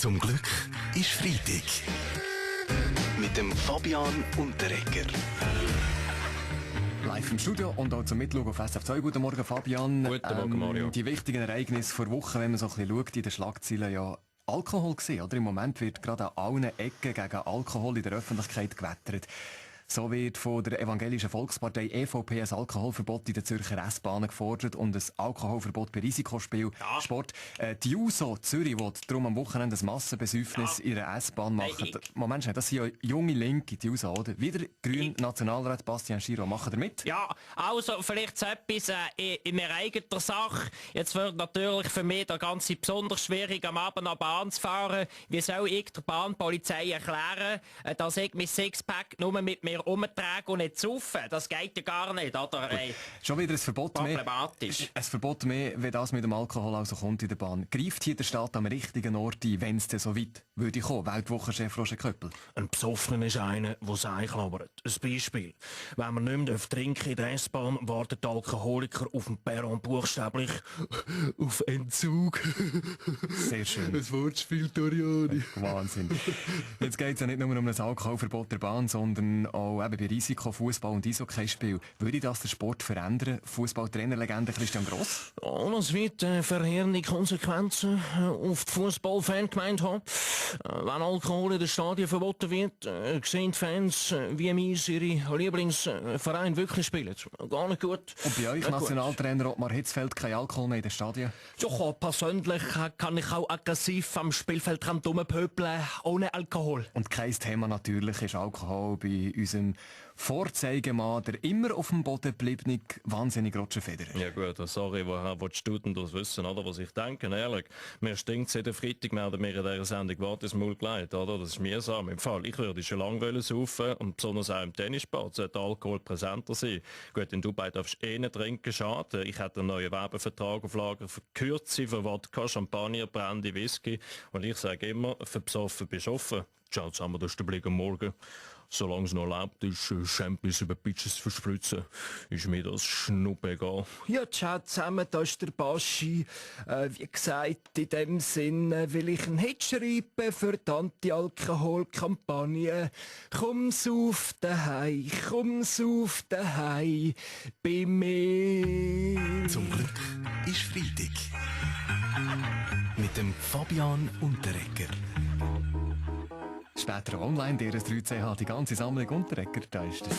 Zum Glück ist Freitag. Mit dem Fabian Unterreger. Live im Studio und auch zum Mitschauen auf SF2. Guten Morgen, Fabian. Guten Morgen, Mario. Die wichtigen Ereignisse vor Wochen, wenn man so ein bisschen schaut, in den Schlagzeilen ja Alkohol gesehen, oder? Im Moment wird gerade an allen Ecken gegen Alkohol in der Öffentlichkeit gewettert. So wird von der Evangelischen Volkspartei EVP ein Alkoholverbot in den Zürcher S-Bahnen gefordert und ein Alkoholverbot bei Risikospiel. Ja. Sport. Die USO Zürich will darum am Wochenende ein Massenbesäufnis in der S-Bahn machen. Moment schnell, das sind ja junge Linke, die USO, oder? Wieder Grün-Nationalrat Bastian Schiro. Machen ihr mit? Ja, also vielleicht so etwas in einer eigenen Sache. Jetzt wird natürlich für mich der ganze besonders schwierig, am Abend an Bahn zu fahren. Wie soll ich der Bahnpolizei erklären, dass ich mein Sixpack nur mit mir umtrage und nicht saufen? Das geht ja gar nicht, oder? Schon wieder ein Verbot mehr. Problematisch. Ein Verbot mehr, wenn das mit dem Alkohol also kommt in der Bahn. Greift hier der Staat am richtigen Ort ein, wenn es denn so weit würde kommen? Weltwochenchef Roger Köppel. Ein Besoffener ist einer, der sich einklammert. Ein Beispiel. Wenn man nicht mehr trinken in der S-Bahn, wartet der Alkoholiker auf dem Perron buchstäblich auf Entzug. Sehr schön. Ein Wortspiel, Toriani. Wahnsinn. Jetzt geht es ja nicht nur um ein Alkoholverbot der Bahn, sondern auch eben bei Risiko, Fußball und Eishockeyspiel. Würde das den Sport verändern? Fußballtrainerlegende Christian Gross? Ja, das wird verheerende Konsequenzen auf die Fußballfangemeinde haben. Wenn Alkohol in den Stadien verboten wird, sehen die Fans, wie mies ihre Lieblingsvereine wirklich spielen. Gar nicht gut. Und bei euch, Nicht gut. Nationaltrainer Ottmar Hitzfeld, kein Alkohol mehr in den Stadien? Ja, persönlich kann ich auch aggressiv am Spielfeld rumpöbeln, ohne Alkohol. Und kein Thema natürlich ist Alkohol bei unserem Vorzeigemann, der immer auf dem Boden gebliebene, wahnsinnig Roger Federer. Ja gut, sorry, woher willst du denn das wissen, oder? Was ich denke, ehrlich. Mir stinkt jeden Freitag, mehr oder mehr in dieser Sendung Wort ins Maul gelegt, oder? Das ist mühsam. Im Fall, ich würde schon lange saufen und besonders auch im Tennissport sollte Alkohol präsenter sein. Gut, in Dubai darfst du nicht trinken, schade. Ich hätte einen neuen Werbevertrag auf Lager für Kürze, für Wodka, Champagner, Brandy, Whisky. Und ich sage immer, für besoffen bist du offen. Ciao zusammen, das ist der Blick am Morgen. Solange es noch erlaubt ist, Champis über Bitches zu verspritzen, ist mir das schnuppe egal. Ja, ciao zusammen, da ist der Baschi. Wie gesagt, in dem Sinn will ich einen Hit schreiben für die Anti-Alkohol-Kampagne. Komm sauf daheim, bei mir. Zum Glück ist Freitag. Mit dem Fabian Unterreger. Später online, DRS 13 hat die ganze Sammlung Unterreger. Da ist der